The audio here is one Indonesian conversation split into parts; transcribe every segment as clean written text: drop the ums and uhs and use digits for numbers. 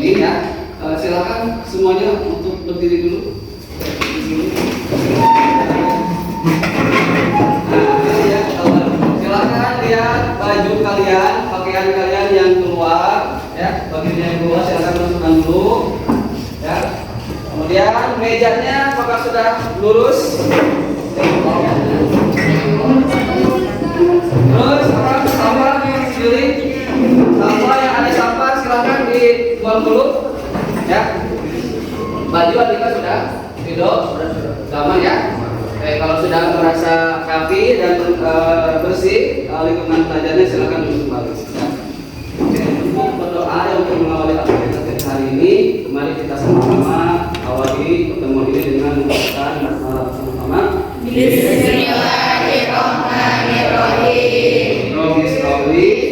ini ya. Silakan semuanya untuk berdiri dulu. Silakan lihat baju kalian, pakaian kalian yang keluar, ya. Bagian yang keluar silakan masukkan dulu, ya. Kemudian mejanya apakah sudah lurus? Terus sampah sendiri, sampah yang ada sampah silakan dibuang dulu, ya. Baju Adika sudah, sudah aman ya. Kalau sudah merasa rapi dan bersih lingkungan belajarnya silakan duduk kembali. Ya. Berdoa untuk mengawali aktivitas hari ini. Mari kita sama-sama awali pertemuan ini dengan mengucapkan sama-sama. Bismillahirrahmanirrahim. Robi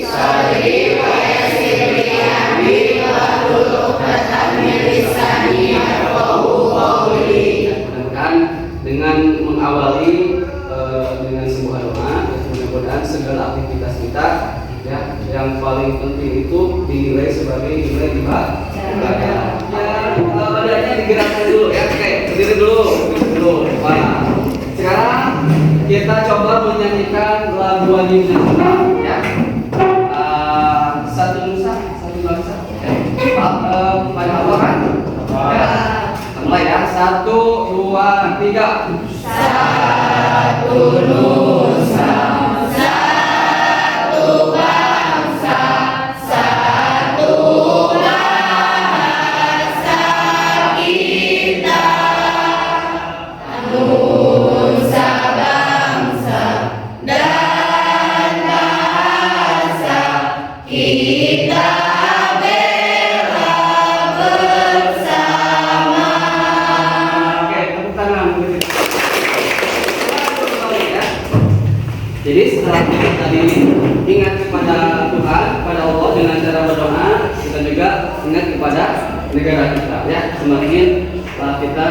Sari wa yassirli amri wahlul 'uqdatam min lisani yafqahu qawli. Mudah-mudahan dengan mengawali dengan sebuah doa, mudah-mudahan segala aktivitas kita ya yang paling penting itu dinilai sebagai nilai ibadah. Ya, badannya digerakkan dulu ya. Oke, berdiri dulu. Wah. Sekarang kita coba menyanyikan lagu wajib nasional ya. Satu nusa, satu bangsa. Pada Allah kan? Ya. Mulai ya. 1, 2, 3. Satu nusa, satu bangsa, satu bahasa kita. Nusa bangsa dan bahasa kita bela bersama. Oke, tepuk tangan. Jadi setelah kita tadi ingat kepada Tuhan, kepada Allah dengan cara berdoa, kita juga ingat kepada negara kita ya. Semakin kita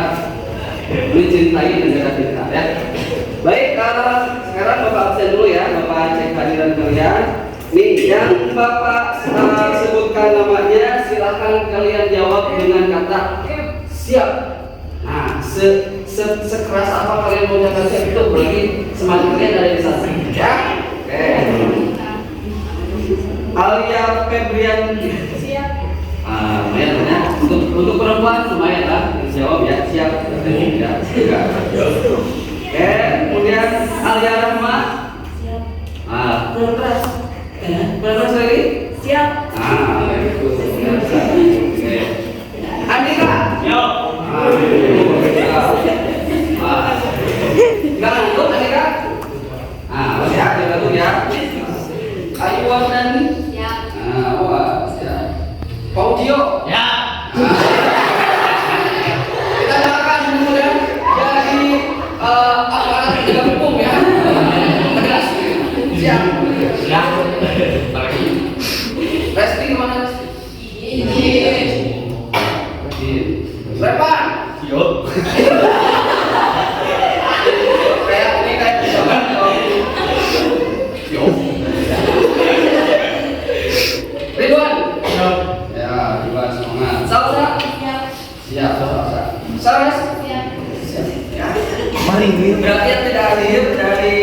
mencintai negara kita ya. Baik, sekarang Bapak absen dulu ya. Bapak cek hadiran kalian. Nih, yang Bapak sebutkan namanya, silahkan kalian jawab dengan kata siap. Nah, sekeras apa kalian mau jawab siap itu berarti semangat kalian ada di sana ya. Oke. Alia Febrian siap. Lumayan ya. Untuk perempuan lumayan lah jawab ya, siap. Ya. Oke, kemudian Alia Rahma siap. Keras. Keras lagi? Siap. Bagus. Oke. Andika? Siap. Enggak ngantuk Andika? Ya, jaga tuh ya. Ayu Wardani? Siap. Wah, siap. Paudio? Ya. Kita doakan mudah-mudahan jadi aparat penegak hukum ya. Tegas. Siap. Siap. Resti kemana? Izin. Repan? Siap. Ridwan? Siap. Ya, Ridwan semangat. Salsa? Siap. Siap, Salsa. Saras? Siap. Siap. Ya. Berarti yang tidak hadir dari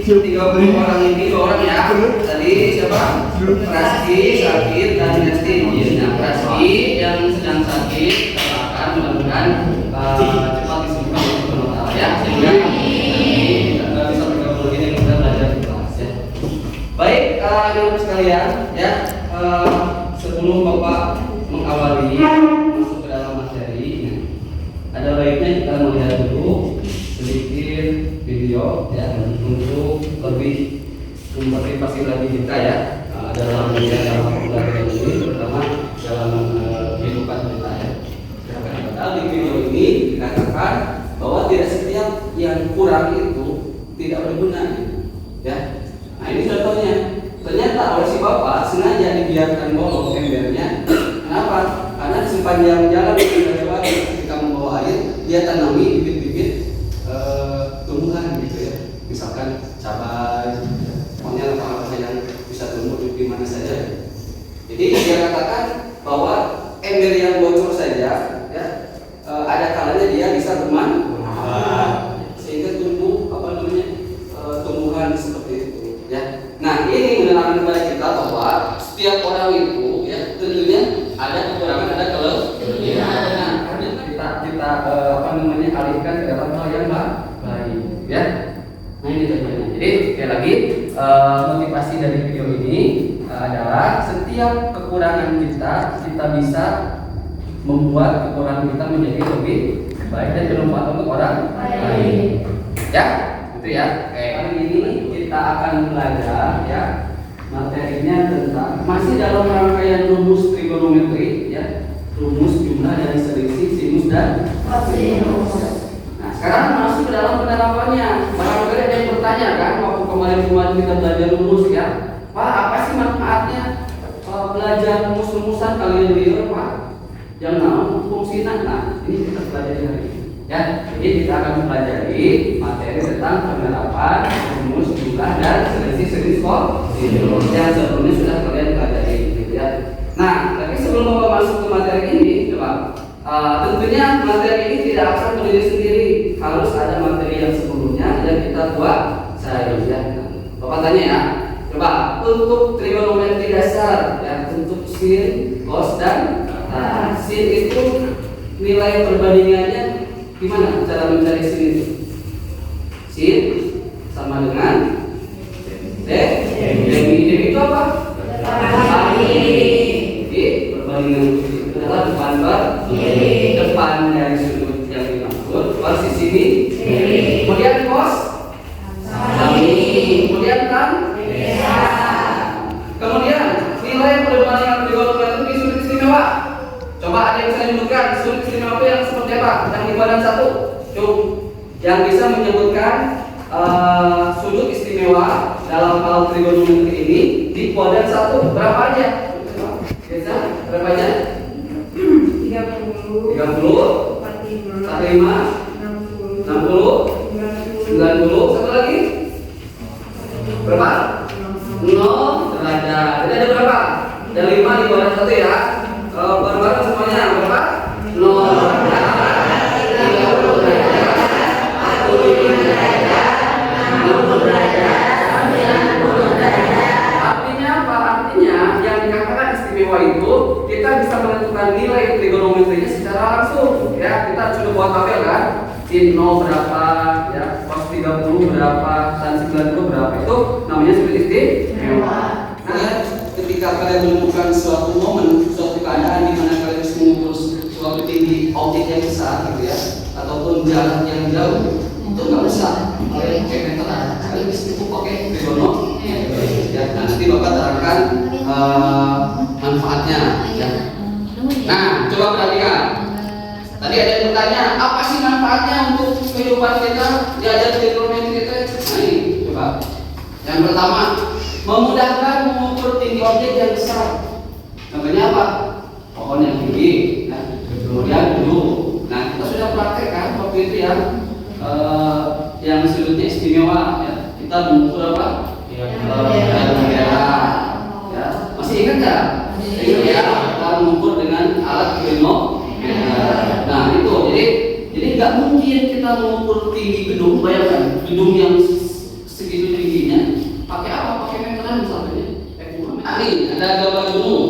30 orang ini 2 orang ya. Tadi siapa? Praski, sakit, dan Nesti. Nah, Praski yang sedang sakit, kita akan mudah-mudahan cepat disembuhkan oleh Tuhan ya. Sehingga kita bisa bergabung lagi dengan kita belajar di kelas ya. Baik, anak-anak sekalian ya, sebelum Bapak mengawali masuk ke dalam materi, ada baiknya kita melihat dulu sedikit video ya untuk lebih memotivasi lagi kita ya dalam pembelajaran ini, terutama dalam kehidupan kita ya. Padahal di video ini dikatakan bahwa tidak setiap yang kurang itu tidak berguna ya. Nah ini contohnya, ternyata oleh si bapak sengaja dibiarkan bolong embernya. Kenapa? Karena sepanjang jalan dari bawah ketika membawa air, dia tanami bibit-bibit tumbuhan gitu ya. Misalkan cabai, pokoknya apa-apa yang bisa tumbuh di mana saja. Jadi dia katakan bahwa ember yang bocor saja, ya, ada kalanya dia bisa bermanfaat sehingga tumbuh tumbuhan seperti itu, ya. Nah, ini menerangkan kepada kita bahwa setiap orang itu, ya, tentunya ada kekurangan, ada kelebihan. Nah, kita alihkan ke dalam hal yang baik, ya. Nah, ini tentunya. Jadi sekali lagi motivasi dari video ini adalah setiap kekurangan kita bisa membuat kekurangan kita menjadi lebih baik dan bermanfaat untuk orang lain. Ya, itu ya. Oke, kali ini kita akan belajar, ya, materinya tentang masih dalam rangkaian rumus trigonometri, ya, rumus jumlah dari selisih sinus dan kosinus. Nah, sekarang masuk ke dalam penerapannya. Barangkali ada yang bertanya kan, waktu kemarin kita belajar rumus, ya, Pak, apa sih manfaatnya belajar rumus-rumusan kalian lihat, Pak? Yang naon fungsinya? Nah, ini kita pelajari hari ini, ya. Jadi kita akan mempelajari materi tentang penerapan rumus jumlah dan selisih sinus kosinus yang sebelumnya sudah kalian pelajari, gitu ya. Nah, tapi sebelum Bapak masuk ke materi ini, coba tentunya materi ini tidak akan berdiri sendiri, harus ada materi yang sebelumnya yang kita buat saya, ya. Bapak tanya, ya, coba untuk trigonometri dasar, ya, untuk sin, cos dan sin itu nilai perbandingannya gimana cara mencari sin itu? Sin sama dengan demi itu apa? Perbandingan itu adalah depan per kiri, depan dari sudut yang dimaksud per sisi ini, kemudian cos sami, kemudian tan, kemudian nilai perbandingan trigonometri di sudut istimewa. Coba ada yang bisa menyebutkan sudut istimewa yang seperti apa? Yang 5 dan 1. Coba yang bisa menyebutkan sudut istimewa dalam hal trigonometri ini di kuadran 1 berapa aja? Bisa berapa aja? 30, 45, 60, 90, satu lagi? Berapa? 0 derajat. Jadi ada berapa? Ada 5 di kuadran 1, ya. Bareng-bareng semuanya berapa? 0 derajat, 30 derajat, 45 derajat, 60 derajat, 90 derajat. Artinya apa? Artinya yang dikatakan istimewa itu kita bisa menentukan nilai trigonometrinya secara langsung, ya. Kita sudah buat tabel kan, sin 0 berapa, ya, cos 30 berapa, tan 90 berapa, itu namanya sudut istimewa. Nah, ketika kalian menemukan suatu momen, suatu keadaan di mana kalian harus mengukur suatu tinggi objek yang besar, gitu ya, ataupun jarak yang jauh, itu nggak usah pakai meteran, kalian bisa cukup pakai trigonometri, ya. Nah, nanti Bapak terangkan manfaatnya, ya. Nah, coba perhatikan. Tadi ada yang bertanya, apa sih manfaatnya untuk kehidupan kita diajar trigonometri itu? Nah, ini coba. Yang pertama, memudahkan mengukur tinggi objek yang besar. Contohnya apa? Pohon yang tinggi, ya. Kemudian duduk. Nah, kita sudah praktekkan waktu itu, ya, yang sudutnya istimewa, ya. Kita mengukur apa? Bendera, ya. Masih ingat nggak? Ingat, ya. Kita mengukur dengan alat trigonometri. Nah, itu. Jadi nggak mungkin kita mengukur tinggi gedung. Bayangkan gedung yang segitu tingginya. Pakai apa? Pakai meteran misalnya. Ini ada gambar gunung,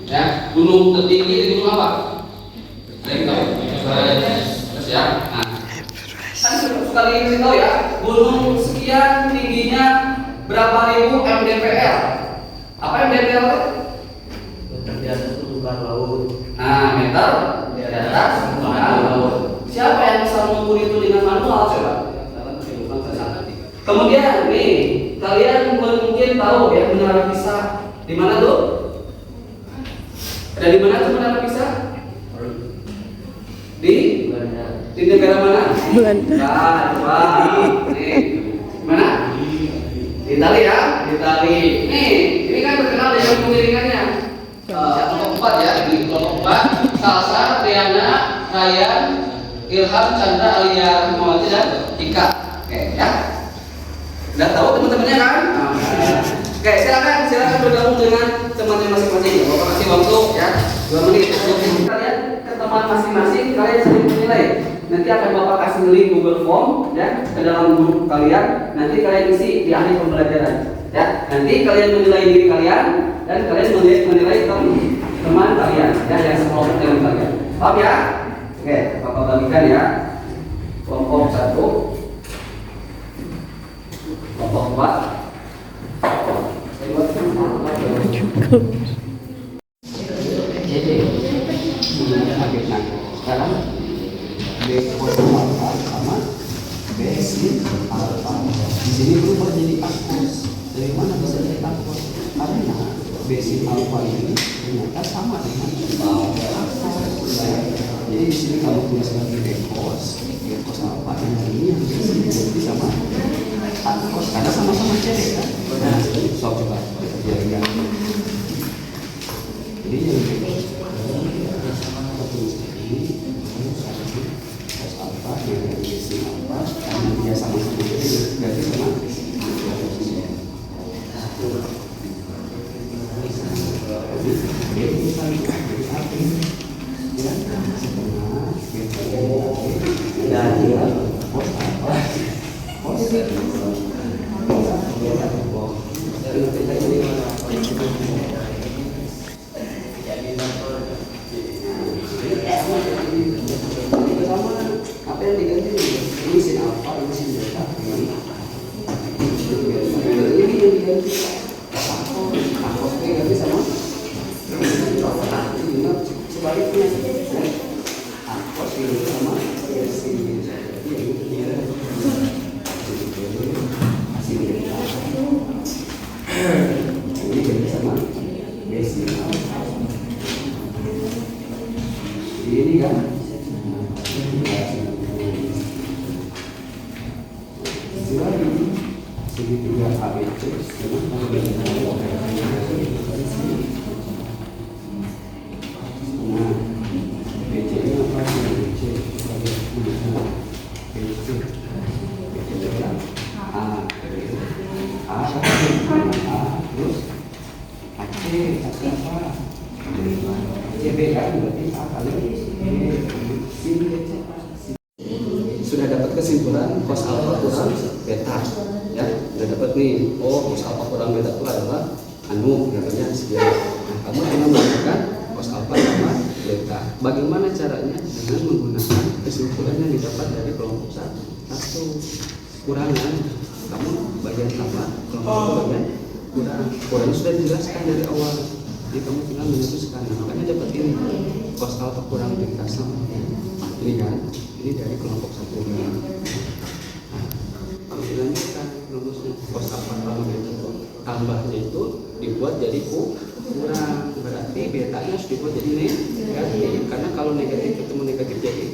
ya. Gunung tertinggi di gunung apa? Terus, ya. Nah, kan sekali kasih tahu, ya. Gunung sekian tingginya berapa ribu mdpl? Apa mdpl? Meter di atas permukaan laut. Nah, meter di atas permukaan laut. Siapa yang bisa mengukur itu dengan manual, coba? Kemudian nih, kalian mungkin tahu, ya, Menara Pisa. Di mana tuh? Ada di mana tuh Menara Pisa? Di negara mana? Belanda. Nah, coba. Nih, mana? Di Itali, ya, di Itali. Nih, ini kan terkenal dengan penggiringannya. Kelompok 4, ya, di kelompok 4. Salsa, Triana, Ryan, Ilham, Chandra, Alia, Mawati, dan Ika. Oke, ya. Udah tahu teman-temannya kan? Oke, silakan bergabung dengan temannya masing-masing. Bapak kasih waktu, ya, 2 menit. teman masing-masing kalian sering menilai. Nanti akan Bapak kasih link Google Form ya ke dalam grup kalian. Nanti kalian isi di akhir pembelajaran. Ya, nanti kalian menilai diri kalian dan kalian menilai teman kalian ya yang sekelompok dengan kalian. Paham ya? Oke, Bapak bagikan ya. Kelompok 1, kelompok 4. Sekarang B cos alpha sama B sin alpha. Di sini berubah jadi akos. Dari mana bisa jadi akos? Karena B sin alpha ini ternyata sama dengan akos. Jadi di sini kalau tulis sebagai B cos alpha ini yang B sin jadi sama akos karena sama-sama CD kan. Nah, sok coba jadi yang ini yang cos alpha dengan B sin alpha karena dia sama-sama CD berarti sama. Apa yang diganti ini sin alpha ini sin beta ini yang diganti akos B ganti sama sebaliknya akos ini sama sin beta ini ganti sama B sin alpha ini kan segitiga ABC nah BC ini apa BC A terus AC apa CB kan berarti A kali sudah dapat kesimpulan cos alpha kurang beta ya, sudah dapat nih. Oh, cos alpha kurang beta itu adalah katanya sekian. Nah, kamu tinggal menentukan cos alpha sama beta. Bagaimana caranya? Dengan menggunakan kesimpulan yang didapat dari kelompok 1. Kurangan kamu bagian tambah, kelompok bagian kurang sudah dijelaskan dari awal. Jadi kamu tinggal memutuskan. Makanya dapat ini cos alpha kurang beta sama ini kan, ini dari kelompok 1. Kalau dilanjutkan rumusnya cos alpha sama beta tambahnya itu dibuat jadi kurang, berarti betanya harus dibuat jadi negatif karena kalau negatif ketemu negatif jadi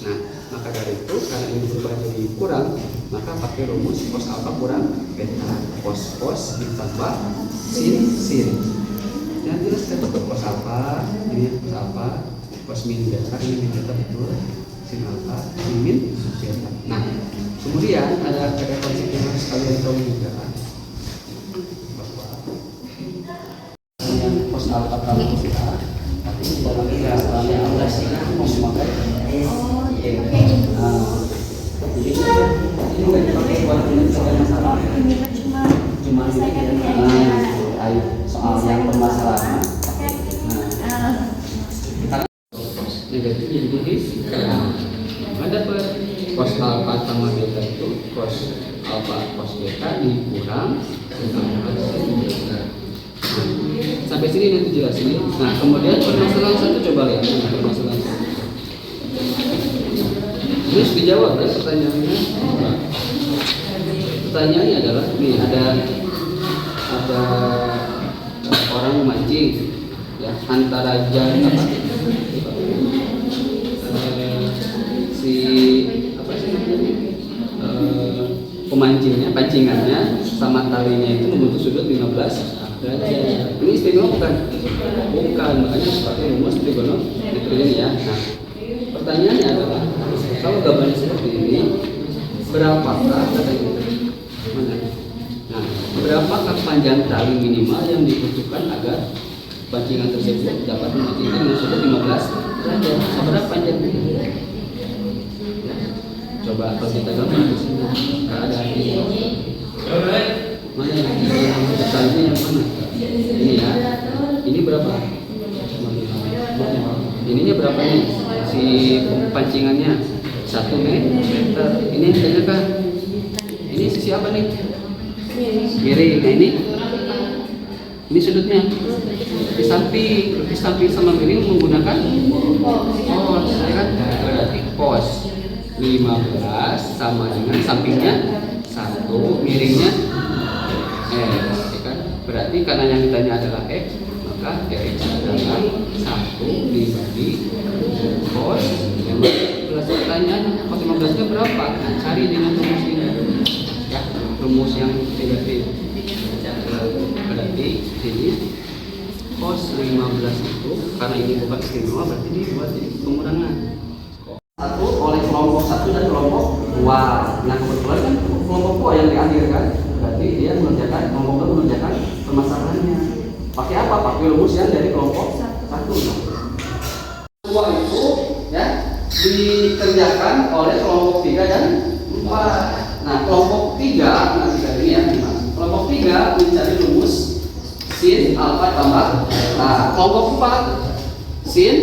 nah maka dari itu karena ini berubah jadi kurang maka pakai rumus cos alpha kurang beta cos ditambah sin yang jelas kita tetap cos alpha ini cos alpha cos min beta ini min beta betul sin alpha min beta. Nah kemudian ada konsep yang harus kalian tahu juga bahwa yang cos alpha kalau beta tapi di dalam kelasnya Allah sih memakai jadi ini nggak dipakai buat menyelesaikan masalah cuma soal yang bermasalah negatif jadi dapat cos alpha sama beta itu cos alpha cos beta dikurang sampai sini nanti jelasin. Nah kemudian permasalahan satu coba lihat permasalahan satu ini harus dijawab ya pertanyaannya. Pertanyaannya adalah nih ada orang memancing ya antara jaring apa pemancingnya, pancingannya sama talinya itu membentuk sudut 15 derajat. Ini istimewa bukan? Bukan, makanya pakai rumus trigonometri ini ya. Nah, pertanyaannya adalah kalau gambarnya seperti ini, berapakah mana? Nah, berapakah panjang tali minimal yang dibutuhkan agar pancingan tersebut dapat memancingkan dengan sudut 15 belajar seberapa panjang ini. Ya. Coba kalau kita gambar di sini keadaan ini. Mana yang besarnya yang mana? Ini ya. Ini berapa? Ininya berapa nih? Si pancingannya 1 meter. Ini yang kan? Ini sisi apa nih? Miring. Nah ini sudutnya di samping sama miring menggunakan cos, ya kan? Berarti cos 15 sama dengan sampingnya 1, miringnya x, ya kan? Berarti karena yang ditanya adalah x, maka x adalah 1 dibagi cos 15. Pertanyaan cos 15 nya berapa? Nah, cari dengan rumus ini ya, rumus yang negatif. Berarti sini cos 15 itu karena ini bukan istimewa, berarti ini buat jadi pengurangan 1 oleh kelompok 1 dan kelompok 2. Nah kebetulan kan kelompok 2 yang diakhirkan, berarti dia mengerjakan kelompok 2 mengerjakan permasalahannya. Pakai apa? Pakai rumus yang dari kelompok 1. Nah, 2 itu ya dikerjakan oleh kelompok 3 dan 4. Nah kelompok 3, nah 3 ini ya, kelompok 3 mencari rumus sin alfa tambah beta. Kelompok 4 sin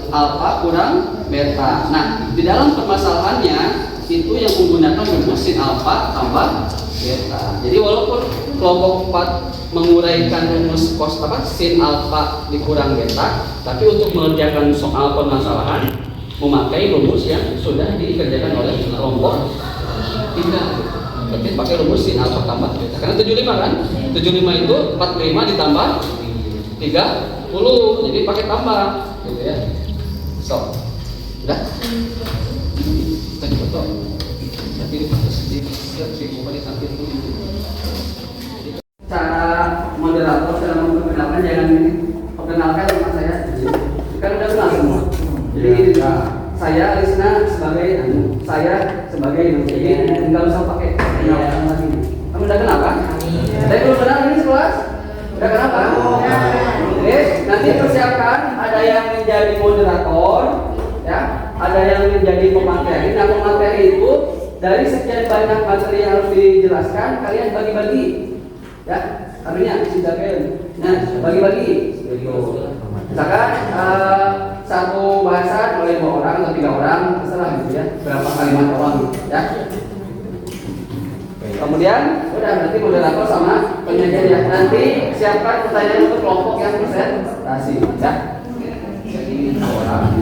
alfa kurang beta. Nah di dalam permasalahannya itu yang menggunakan rumus sin alfa tambah beta. Jadi walaupun kelompok 4 menguraikan rumus cos sin alfa dikurang beta, tapi untuk mengerjakan soal permasalahan memakai rumus yang sudah dikerjakan oleh kelompok 3. Berarti pakai rumus sin alfa tambah beta. Karena 75 kan? 75 itu 45 ditambah 30. Jadi pakai tambah gitu ya. So, udah. Tadi foto. Tapi di bukan di samping itu. Cara moderator dalam memperkenalkan jangan ini perkenalkan sama saya. Kan udah kenal semua. Jadi ini saya Rizna sebagai saya sebagai jadi tinggal usah pakai kenal lagi. Kamu udah kenal kan? Saya belum kenal ini sekelas. Udah kenal kan? Oke, nanti persiapkan ada yang menjadi moderator, ya, ada yang menjadi pemateri. Nah pemateri itu dari sekian banyak materi yang harus dijelaskan, kalian bagi-bagi, ya. Artinya silakan. Nah bagi-bagi. Misalkan satu bahasan oleh 2 orang atau 3 orang, terserah gitu ya, berapa kalimat orang, ya. Kemudian udah berarti moderator sama penyajian ya. Nanti siapkan pertanyaan untuk kelompok yang presentasi, ya. Jadi 2 orang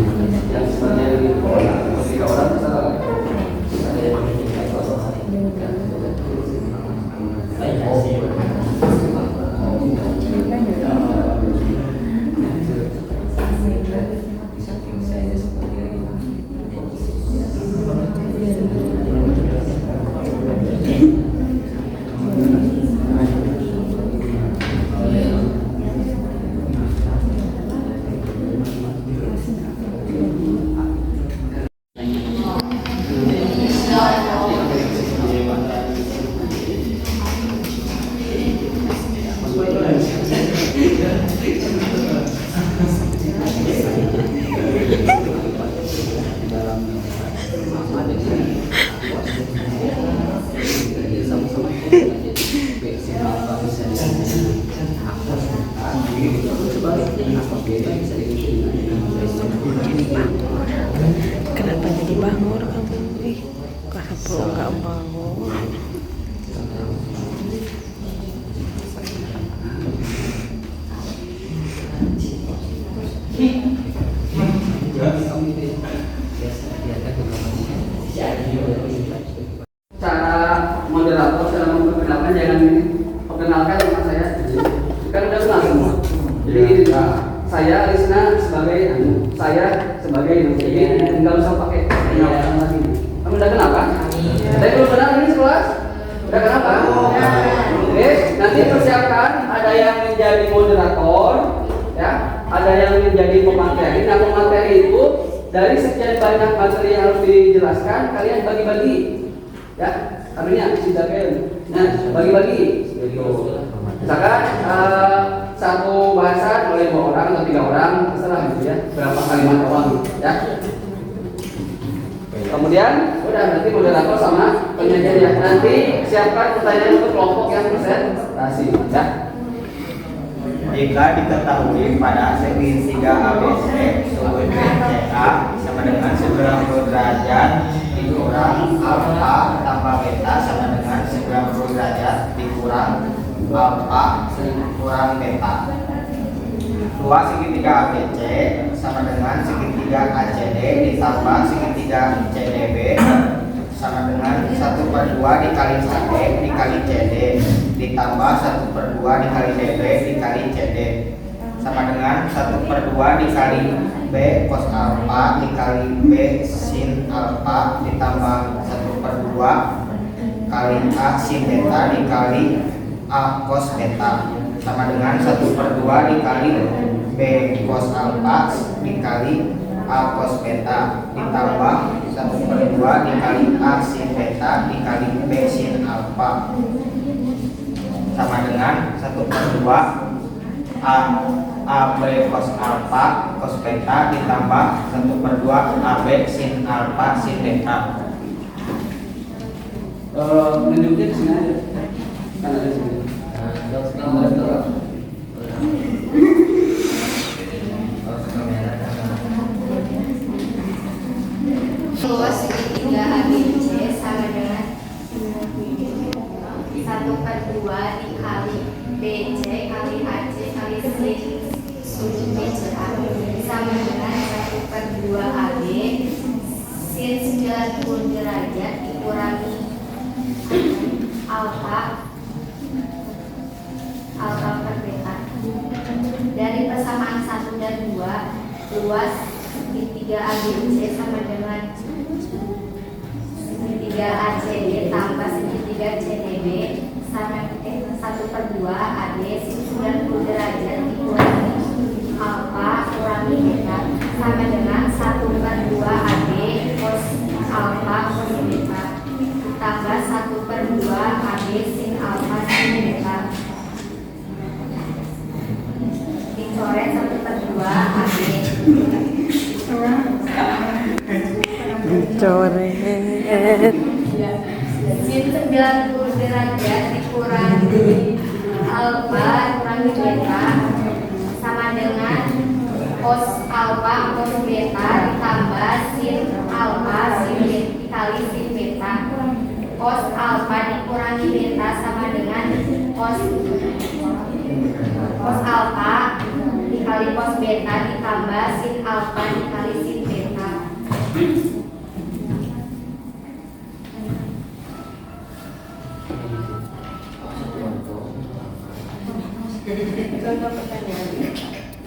yang sebenarnya 2 orang atau 3 orang terserah. Kenapa jadi bangor kamu? Kenapa enggak bangor? Cara moderator dalam memperkenalkan jangan ini perkenalkan sama saya. Kan udah kenal semua. Jadi ini saya Rizna sebagai saya sebagai jadi tinggal usah pakai kenal lagi. Kamu udah kenal kan? Saya belum kenal ini sekelas. Udah kenal kan? Oke, nanti persiapkan ada yang menjadi moderator, ya, ada yang menjadi pemateri. Nah pemateri itu dari sekian banyak materi yang harus dijelaskan, kalian bagi-bagi, ya. Artinya silakan. Nah bagi-bagi. Misalkan satu bahasan oleh 2 orang atau 3 orang, terserah gitu ya, berapa kalimat doang ya. Kemudian udah nanti moderator sama penyajian ya. Nanti siapkan pertanyaan untuk kelompok yang presentasi ya. Jika diketahui pada segi 3 ABC suhu BCA sama dengan 90 derajat dikurang alfa tambah beta sama dengan 90 derajat dikurang alfa kurang beta. Luas segitiga ABC sama dengan segitiga ACD ditambah segitiga CDB sama dengan 1/2 dikali CD dikali CD ditambah 1/2 dikali DB dikali CD sama dengan 1/2 dikali B cos alfa dikali B sin alfa ditambah 1/2 kali A sin beta dikali A cos beta sama dengan 1/2 dikali B cos alfa dikali A cos beta ditambah 1/2 dikali A sin beta dikali B sin alfa sama dengan 1/2 AB cos alfa cos beta ditambah 1/2 AB sin alfa sin beta. Menunjuknya di sini aja. Kan ada di sini. Luas segitiga ABC sama dengan 1/2 dikali BC kali AC kali sin sudut BCA sama dengan 1/2 AB sin 90 derajat dikurangi alfa per beta. Dari persamaan 1 dan 2, luas segitiga ABC sama dengan segitiga ACD tambah segitiga CDB sama 1/2 AD sin 90 derajat dikurangi alfa kurangi beta sama dengan 1/2 AD cos alfa cos beta ditambah 1/2 AD sin alfa sin beta dicoret 1/2 AD Dicoret. sin 90 derajat dikurangi alfa kurangi beta sama dengan cos alfa cos beta ditambah sin alfa sin beta dikali sin beta. Cos alfa dikurangi beta sama dengan cos alfa dikali cos beta ditambah sin alfa dikali sin beta. Contoh pertanyaan.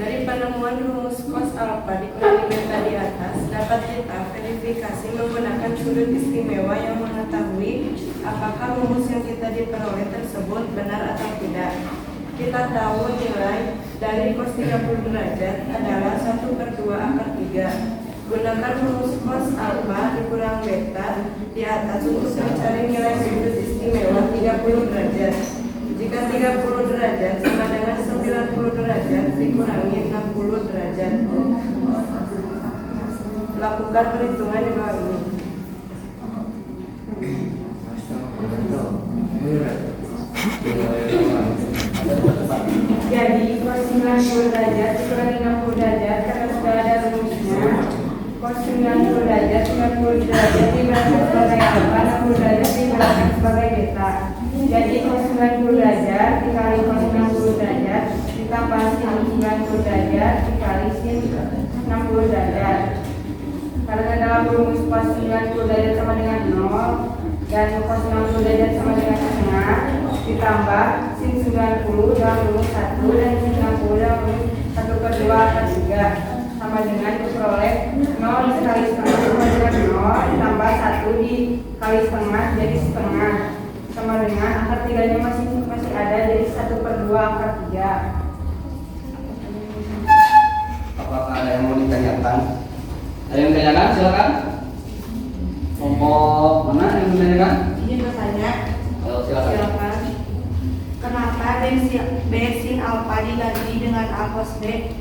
Dari penemuan rumus cos alfa dikurangi beta di atas, dapat kita verifikasi menggunakan sudut istimewa yang mengetahui apakah rumus yang kita diperoleh tersebut benar atau tidak. Kita tahu nilai dari cos 30 derajat adalah 1/2 akar 3. Gunakan rumus cos alfa dikurang beta di atas untuk mencari nilai sudut istimewa 30 derajat. Jika 30 derajat sama dengan 90 derajat dikurangi 60 derajat. Lakukan perhitungan di bawah ini. Jadi cos 90 derajat dikurangi 60 derajat karena sudah ada rumusnya. Cos 90 derajat 90 derajat dijelaskan sebagai alfa, 60 derajat dijelaskan sebagai beta. Jadi cos 90 derajat dikali cos 60 derajat ditambah sin 90 derajat dikali sin 60 derajat. Karena dalam rumus cos 90 derajat sama dengan 0 dan cos 60 derajat sama dengan setengah ditambah sin 90 dalam rumus 1 dan sin 60 dalam rumus 1/2 akar 3 sama dengan diperoleh 0 dikali setengah sama dengan 0 ditambah 1 dikali setengah jadi setengah sama dengan akar 3 nya masih ada jadi 1/2 akar 3. Apakah ada yang mau ditanyakan? Ada yang ditanyakan? Silakan. Kelompok mana yang ditanyakan? Izin bertanya. Silakan. Silakan. Kenapa B sin alfa diganti dengan A cos B?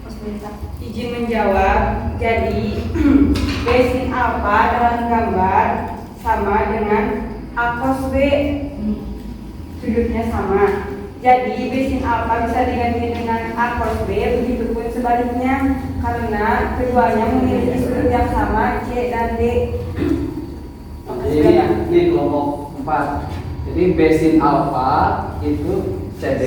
Cos beta. Izin menjawab. Jadi B sin alfa dalam gambar sama dengan A cos B. Sudutnya sama. Jadi B sin alfa bisa diganti dengan A cos B, begitupun sebaliknya karena keduanya memiliki sudut yang sama, C dan D. Ini kelompok 4. Jadi B sin alfa itu CD,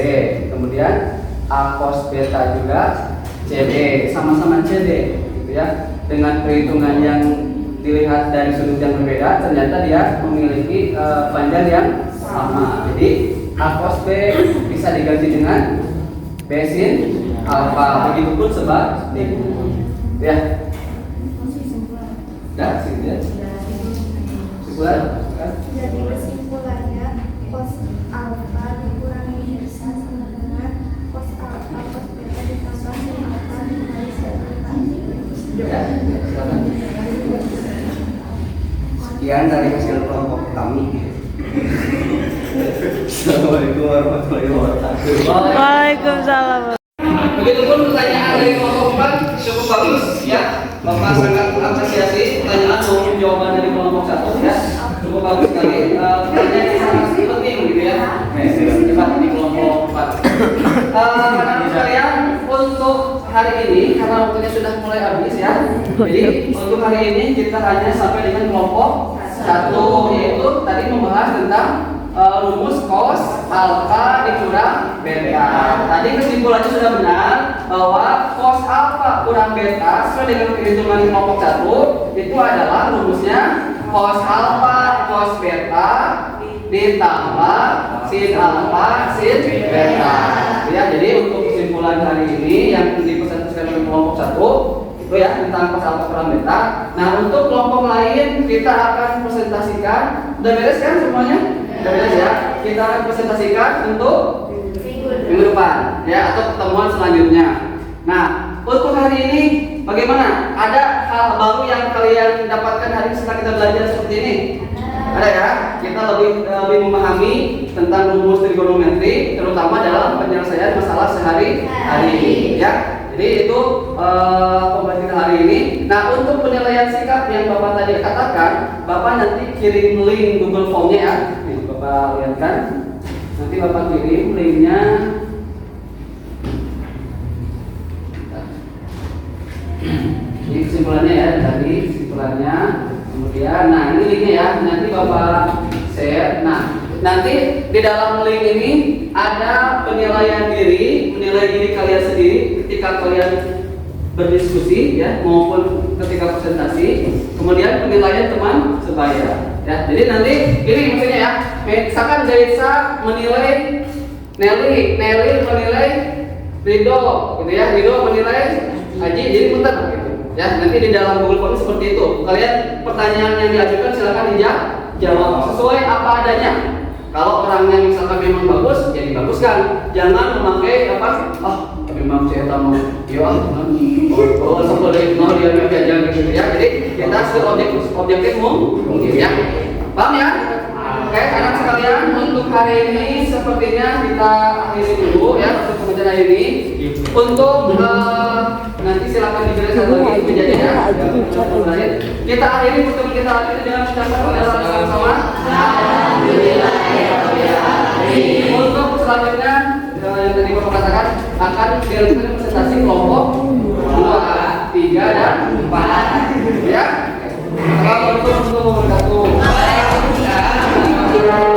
kemudian A cos beta juga CD, sama-sama CD gitu ya. Dengan perhitungan yang dilihat dari sudut yang berbeda, ternyata dia memiliki panjang yang sama. Jadi A cos B bisa diganti dengan B sin alfa, begitupun sebaliknya. Ya. Dah, sini ya. Kesimpulan? Jadi kesimpulannya cos alfa dikurangi beta sama dengan cos alfa cos beta ditambah sin alfa dikali sin beta. Ya, silakan. Sekian dari hasil kelompok kami. Assalamualaikum warahmatullahi wabarakatuh. Waalaikumsalam. Begitupun pertanyaan dari kelompok 4 cukup bagus ya. Bapak sangat apresiasi pertanyaan maupun jawaban dari kelompok 1 ya. Cukup bagus sekali. Pertanyaan yang sangat penting gitu ya. Cepat di kelompok 4. Anak-anak sekalian, untuk hari ini karena waktunya sudah mulai habis ya. Jadi untuk hari ini kita hanya sampai dengan kelompok 1, yaitu tadi membahas tentang rumus cos alfa dikurang beta. Tadi kesimpulannya sudah benar bahwa cos alfa kurang beta sesuai dengan perhitungan kelompok 1 itu adalah rumusnya cos alfa cos beta ditambah sin alfa sin beta. Ya, jadi untuk kesimpulan hari ini yang dipesan-pesan oleh kelompok 1 itu ya tentang cos alfa kurang beta. Nah, untuk kelompok lain kita akan presentasikan. Udah beres kan semuanya? Udah beres ya. Kita akan presentasikan untuk minggu depan ya, atau pertemuan selanjutnya. Nah, untuk hari ini bagaimana? Ada hal baru yang kalian dapatkan hari ini setelah kita belajar seperti ini? Ada ya? Kita lebih memahami tentang rumus trigonometri, terutama dalam penyelesaian masalah sehari-hari ya. Jadi itu pembelajaran kita hari ini. Nah, untuk penilaian sikap yang Bapak tadi katakan, Bapak nanti kirim link Google Form-nya ya. Nih, Bapak lihat kan. Nanti Bapak kirim linknya. Ini kesimpulannya ya, tadi kesimpulannya. Kemudian, nah ini linknya ya. Nanti Bapak share. Nah, nanti di dalam link ini ada penilaian diri, menilai diri kalian sendiri ketika kalian berdiskusi ya, maupun ketika presentasi. Kemudian penilaian teman sebaya. Ya, jadi nanti ini maksudnya ya. Misalkan Gaisa menilai Nelly menilai Rido, gitu ya. Rido menilai Haji, jadi punten gitu. Ya, nanti di dalam Google Form seperti itu. Kalian pertanyaan yang diajukan silakan dijawab sesuai apa adanya. Kalau orangnya misalkan memang bagus, jadi baguskan. Jangan memakai apa? Memang saya tahu. Ya, oh seperti mau dia aja gitu ya. Jadi kita objektif mungkin ya. Paham ya? Oke, anak sekalian, untuk hari ini sepertinya kita akhiri dulu ya untuk pembelajaran ini. Untuk nanti silakan diberi satu lagi kejadian ya. Kita akhiri pertemuan kita hari ini dengan ucapan sama-sama. Alhamdulillah. Untuk selanjutnya yang tadi Bapak katakan akan dilakukan presentasi kelompok 2, 3 dan 4 ya. Assalamualaikum warahmatullahi wabarakatuh.